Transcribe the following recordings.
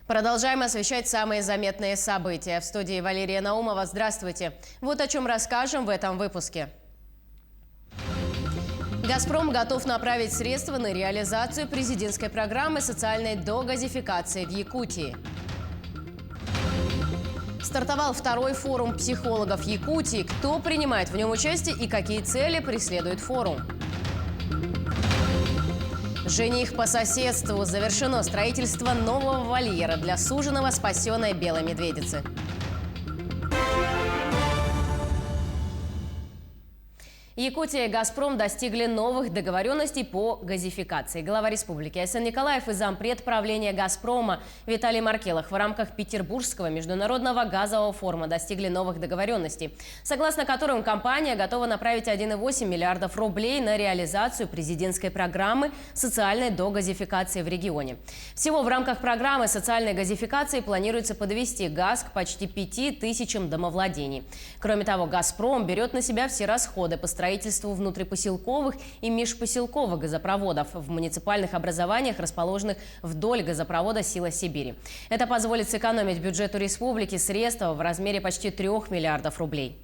Продолжаем освещать самые заметные события. В студии Валерия Наумова. Здравствуйте. Вот о чем расскажем в этом выпуске. «Газпром» готов направить средства на реализацию президентской программы социальной догазификации в Якутии. Стартовал второй форум психологов Якутии. Кто принимает в нем участие и какие цели преследует форум? Жених по соседству. Завершено строительство нового вольера для суженого спасенной белой медведицы. Якутия и «Газпром» достигли новых договоренностей по газификации. Глава республики Айсен Николаев и зампред правления «Газпрома» Виталий Маркелов в рамках Петербургского международного газового форума достигли новых договоренностей, согласно которым компания готова направить 1,8 миллиардов рублей на реализацию президентской программы социальной догазификации в регионе. Всего в рамках программы социальной газификации планируется подвести газ к почти 5000 домовладений. Кроме того, «Газпром» берет на себя все расходы по строительству внутрипоселковых и межпоселковых газопроводов в муниципальных образованиях, расположенных вдоль газопровода «Сила Сибири». Это позволит сэкономить бюджету республики средства в размере почти 3 миллиардов рублей.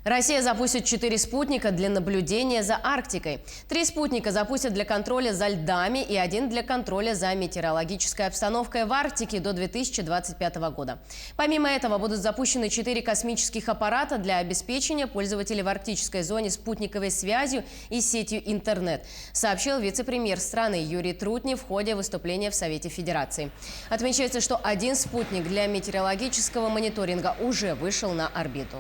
Россия запустит 4 спутника для наблюдения за Арктикой. 3 спутника запустят для контроля за льдами и 1 для контроля за метеорологической обстановкой в Арктике до 2025 года. Помимо этого будут запущены 4 космических аппарата для обеспечения пользователей в арктической зоне спутниковой связью и сетью интернет, сообщил вице-премьер страны Юрий Трутнев в ходе выступления в Совете Федерации. Отмечается, что 1 спутник для метеорологического мониторинга уже вышел на орбиту.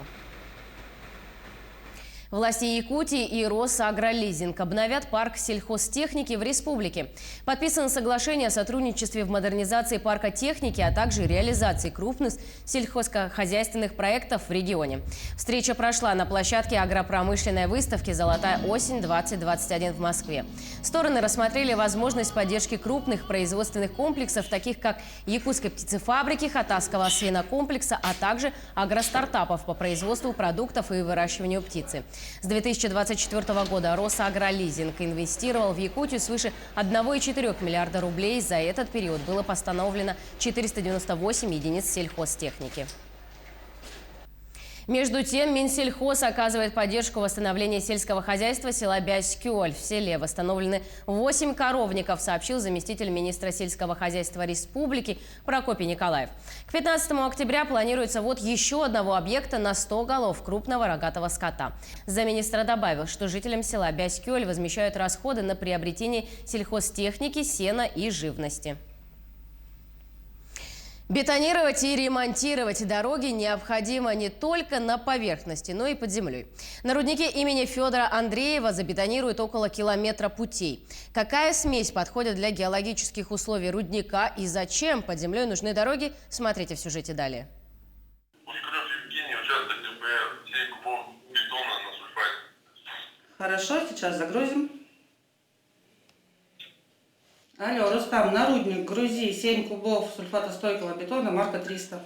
Власти Якутии и Росагролизинг обновят парк сельхозтехники в республике. Подписано соглашение о сотрудничестве в модернизации парка техники, а также реализации крупных сельхозхозяйственных проектов в регионе. Встреча прошла на площадке агропромышленной выставки «Золотая осень-2021» в Москве. Стороны рассмотрели возможность поддержки крупных производственных комплексов, таких как Якутской птицефабрики, Хатасского свинокомплекса, а также агростартапов по производству продуктов и выращиванию птицы. С 2024 года Росагролизинг инвестировал в Якутию свыше 1,4 миллиарда рублей. За этот период было постановлено 498 единиц сельхозтехники. Между тем, Минсельхоз оказывает поддержку восстановления сельского хозяйства села Бяськюль. В селе восстановлены 8 коровников, сообщил заместитель министра сельского хозяйства республики Прокопий Николаев. К 15 октября планируется ввод еще одного объекта на 100 голов крупного рогатого скота. Замминистра добавил, что жителям села Бяськюль возмещают расходы на приобретение сельхозтехники, сена и живности. Бетонировать и ремонтировать дороги необходимо не только на поверхности, но и под землей. На руднике имени Федора Андреева забетонируют около километра путей. Какая смесь подходит для геологических условий рудника и зачем под землей нужны дороги, смотрите в сюжете далее. Участок ДПР, 7 кубов бетона на сульфате. Хорошо, сейчас загрузим. Алло, Рустам, на рудник грузи 7 кубов сульфатостойкого бетона, марка 300.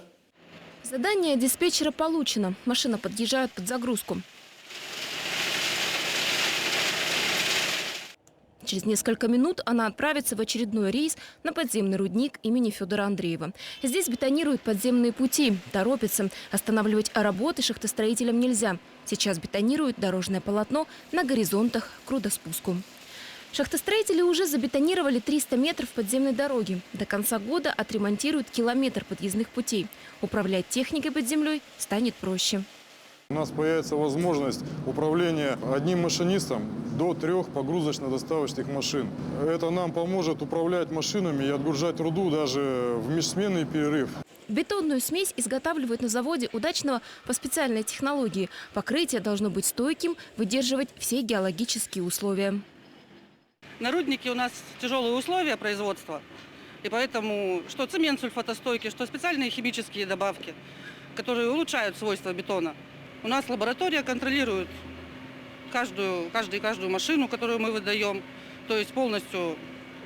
Задание диспетчера получено. Машина подъезжает под загрузку. Через несколько минут она отправится в очередной рейс на подземный рудник имени Федора Андреева. Здесь бетонируют подземные пути, торопятся. Останавливать работы шахтостроителям нельзя. Сейчас бетонируют дорожное полотно на горизонтах к рудоспуску. Шахтостроители уже забетонировали 300 метров подземной дороги. До конца года отремонтируют километр подъездных путей. Управлять техникой под землей станет проще. У нас появится возможность управления одним машинистом до 3 погрузочно-доставочных машин. Это нам поможет управлять машинами и отгружать руду даже в межсменный перерыв. Бетонную смесь изготавливают на заводе Удачного по специальной технологии. Покрытие должно быть стойким, выдерживать все геологические условия. На руднике у нас тяжелые условия производства, и поэтому что цемент сульфатостойкий, что специальные химические добавки, которые улучшают свойства бетона. У нас лаборатория контролирует каждую машину, которую мы выдаем, то есть полностью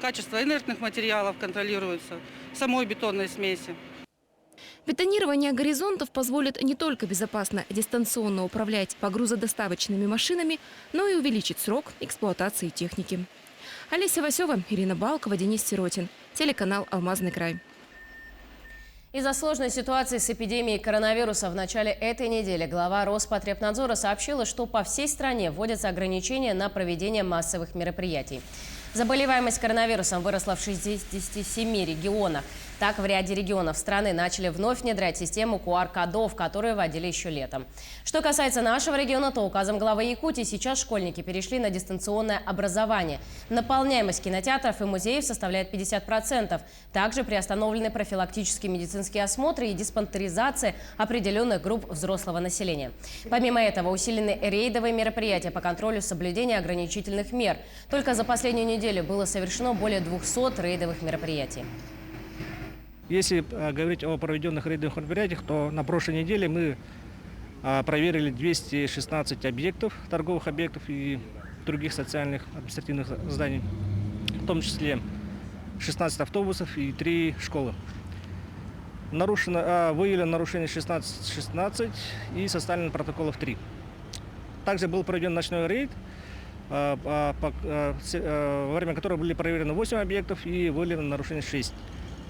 качество инертных материалов контролируется, самой бетонной смеси. Бетонирование горизонтов позволит не только безопасно дистанционно управлять погрузодоставочными машинами, но и увеличить срок эксплуатации техники. Олеся Васева, Ирина Балкова, Денис Сиротин. Телеканал «Алмазный край». Из-за сложной ситуации с эпидемией коронавируса в начале этой недели глава Роспотребнадзора сообщила, что по всей стране вводятся ограничения на проведение массовых мероприятий. Заболеваемость коронавирусом выросла в 67 регионах. Так, в ряде регионов страны начали вновь внедрять систему QR-кодов, которую вводили еще летом. Что касается нашего региона, то указом главы Якутии сейчас школьники перешли на дистанционное образование. Наполняемость кинотеатров и музеев составляет 50%. Также приостановлены профилактические медицинские осмотры и диспансеризация определенных групп взрослого населения. Помимо этого, усилены рейдовые мероприятия по контролю соблюдения ограничительных мер. Только за последнюю неделю было совершено более 200 рейдовых мероприятий. Если говорить о проведенных рейдовых мероприятиях, то на прошлой неделе мы проверили 216 объектов, торговых объектов и других социальных административных зданий, в том числе 16 автобусов и 3 школы. Выявлено нарушение 16 и составлено протоколов 3. Также был проведен ночной рейд, во время которого были проверены 8 объектов и выявлено нарушение 6.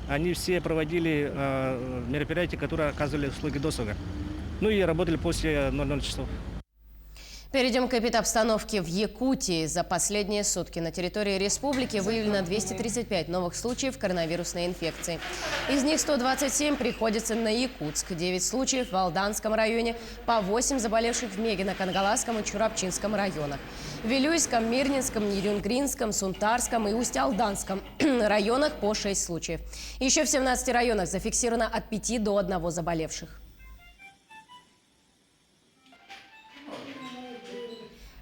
Они все проводили мероприятия, которые оказывали услуги досуга. Ну и работали после 00 часов. Перейдем к эпидобстановке в Якутии. За последние сутки на территории республики выявлено 235 новых случаев коронавирусной инфекции. Из них 127 приходится на Якутск, 9 случаев в Алданском районе, по 8 заболевших в Мегино-Кангаласском и Чурапчинском районах. В Вилюйском, Мирнинском, Нерюнгринском, Сунтарском и Усть-Алданском районах по 6 случаев. Еще в 17 районах зафиксировано от 5 до 1 заболевших.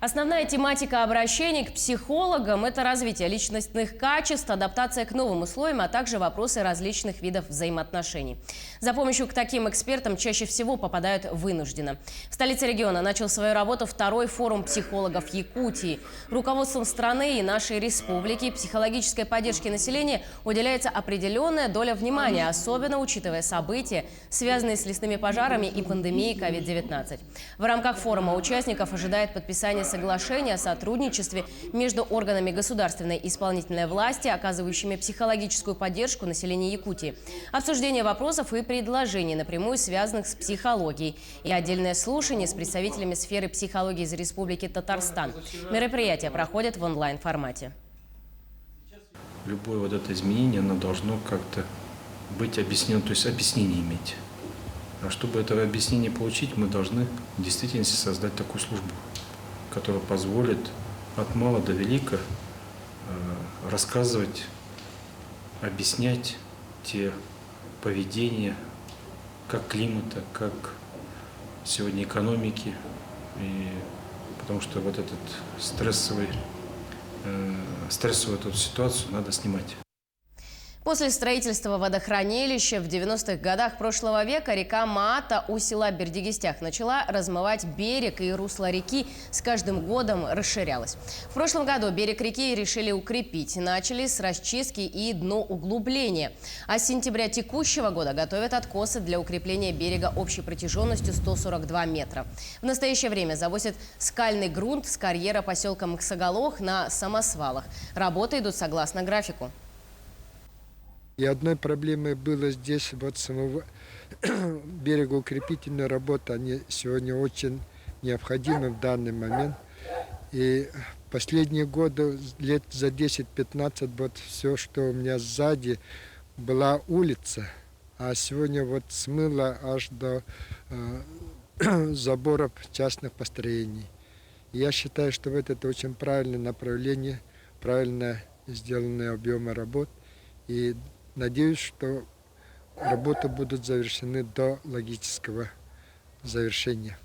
Основная тематика обращений к психологам – это развитие личностных качеств, адаптация к новым условиям, а также вопросы различных видов взаимоотношений. За помощью к таким экспертам чаще всего попадают вынужденно. В столице региона начал свою работу второй форум психологов Якутии. Руководством страны и нашей республики психологической поддержке населения уделяется определенная доля внимания, особенно учитывая события, связанные с лесными пожарами и пандемией COVID-19. В рамках форума участников ожидает подписание соглашение о сотрудничестве между органами государственной и исполнительной власти, оказывающими психологическую поддержку населению Якутии, обсуждение вопросов и предложений, напрямую связанных с психологией, и отдельное слушание с представителями сферы психологии из Республики Татарстан. Мероприятие проходит в онлайн-формате. Любое вот это изменение, оно должно как-то быть объяснено, то есть объяснение иметь. А чтобы это объяснение получить, мы должны в действительности создать такую службу, которая позволит от мала до велика рассказывать, объяснять те поведения, как климата, как сегодня экономики. И потому что вот этот стрессовую эту ситуацию надо снимать. После строительства водохранилища в 90-х годах прошлого века река Маата у села Бердигистях начала размывать берег, и русло реки с каждым годом расширялось. В прошлом году берег реки решили укрепить. Начали с расчистки и дноуглубления. А с сентября текущего года готовят откосы для укрепления берега общей протяженностью 142 метра. В настоящее время завозят скальный грунт с карьера поселка Максоголох на самосвалах. Работы идут согласно графику. И одной проблемой было здесь вот самого берегоукрепительная работа. Они сегодня очень необходимы в данный момент. И последние годы, лет за 10-15, вот все, что у меня сзади, была улица. А сегодня вот смыло аж до заборов частных построений. И я считаю, что вот это очень правильное направление, правильно сделанные объемы работ. И надеюсь, что работы будут завершены до логического завершения.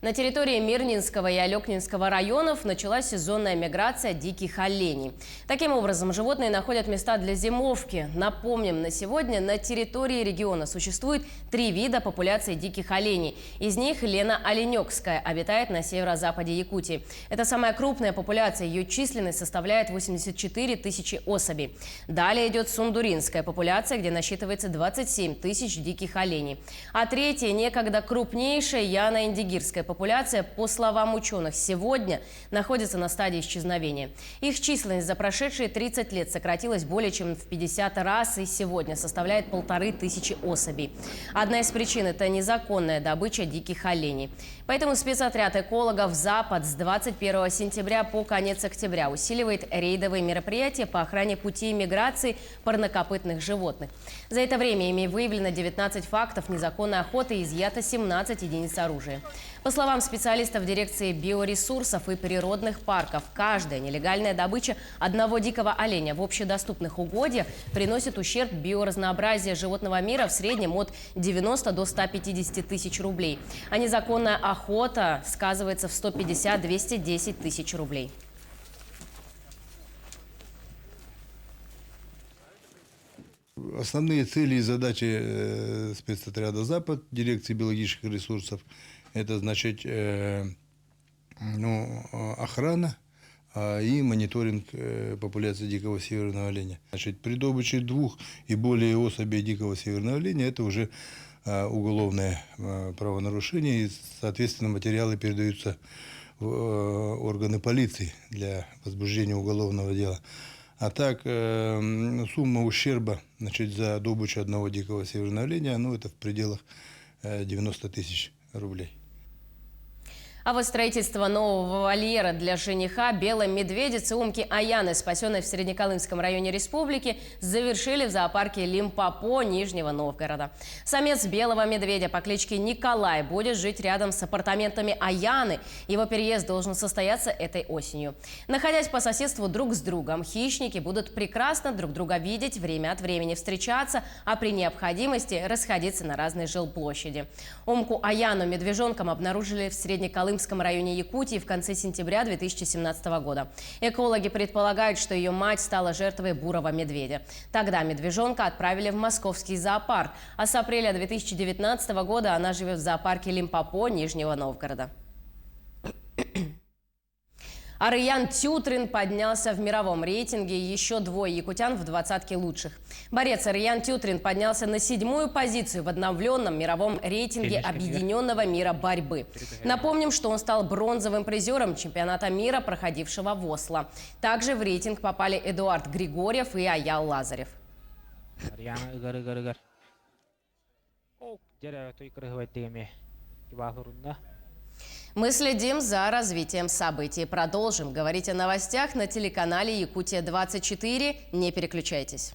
На территории Мирнинского и Алекнинского районов началась сезонная миграция диких оленей. Таким образом, животные находят места для зимовки. Напомним, на сегодня на территории региона существует 3 вида популяции диких оленей. Из них лено-оленёкская обитает на северо-западе Якутии. Это самая крупная популяция, ее численность составляет 84 тысячи особей. Далее идет сундуринская популяция, где насчитывается 27 тысяч диких оленей. А третья, некогда крупнейшая яно-индигирская популяция, по словам ученых, сегодня находится на стадии исчезновения. Их численность за прошедшие 30 лет сократилась более чем в 50 раз и сегодня составляет 1500 особей. Одна из причин – это незаконная добыча диких оленей. Поэтому спецотряд экологов «Запад» с 21 сентября по конец октября усиливает рейдовые мероприятия по охране путей миграции парнокопытных животных. За это время ими выявлено 19 фактов незаконной охоты и изъято 17 единиц оружия. По словам специалистов дирекции биоресурсов и природных парков, каждая нелегальная добыча одного дикого оленя в общедоступных угодьях приносит ущерб биоразнообразию животного мира в среднем от 90 до 150 тысяч рублей. А незаконная охота сказывается в 150-210 тысяч рублей. Основные цели и задачи спецотряда «Запад», дирекции биологических ресурсов, это, значит, охрана и мониторинг популяции дикого северного оленя. Значит, при добыче 2 и более особей дикого северного оленя это уже уголовное правонарушение, и, соответственно, материалы передаются в органы полиции для возбуждения уголовного дела. А так, сумма ущерба, значит, за добычу одного дикого северного оленя, это в пределах 90 тысяч рублей. А вот строительство нового вольера для жениха белой медведицы Умки Аяны, спасенной в Среднеколымском районе республики, завершили в зоопарке Лимпопо Нижнего Новгорода. Самец белого медведя по кличке Николай будет жить рядом с апартаментами Аяны. Его переезд должен состояться этой осенью. Находясь по соседству друг с другом, хищники будут прекрасно друг друга видеть, время от времени встречаться, а при необходимости расходиться на разные жилплощади. Умку Аяну медвежонком обнаружили в Среднеколымском районе Якутии в конце сентября 2017 года. Экологи предполагают, что ее мать стала жертвой бурого медведя. Тогда медвежонка отправили в московский зоопарк, а с апреля 2019 года она живет в зоопарке Лимпопо Нижнего Новгорода. А Раян Тютрин поднялся в мировом рейтинге, еще 2 якутян в 20-ке лучших. Борец Раян Тютрин поднялся на 7-ю позицию в обновленном мировом рейтинге Объединенного мира борьбы. Напомним, что он стал бронзовым призером чемпионата мира, проходившего в Осло. Также в рейтинг попали Эдуард Григорьев и Аял Лазарев. Мы следим за развитием событий. Продолжим говорить о новостях на телеканале Якутия-24. Не переключайтесь.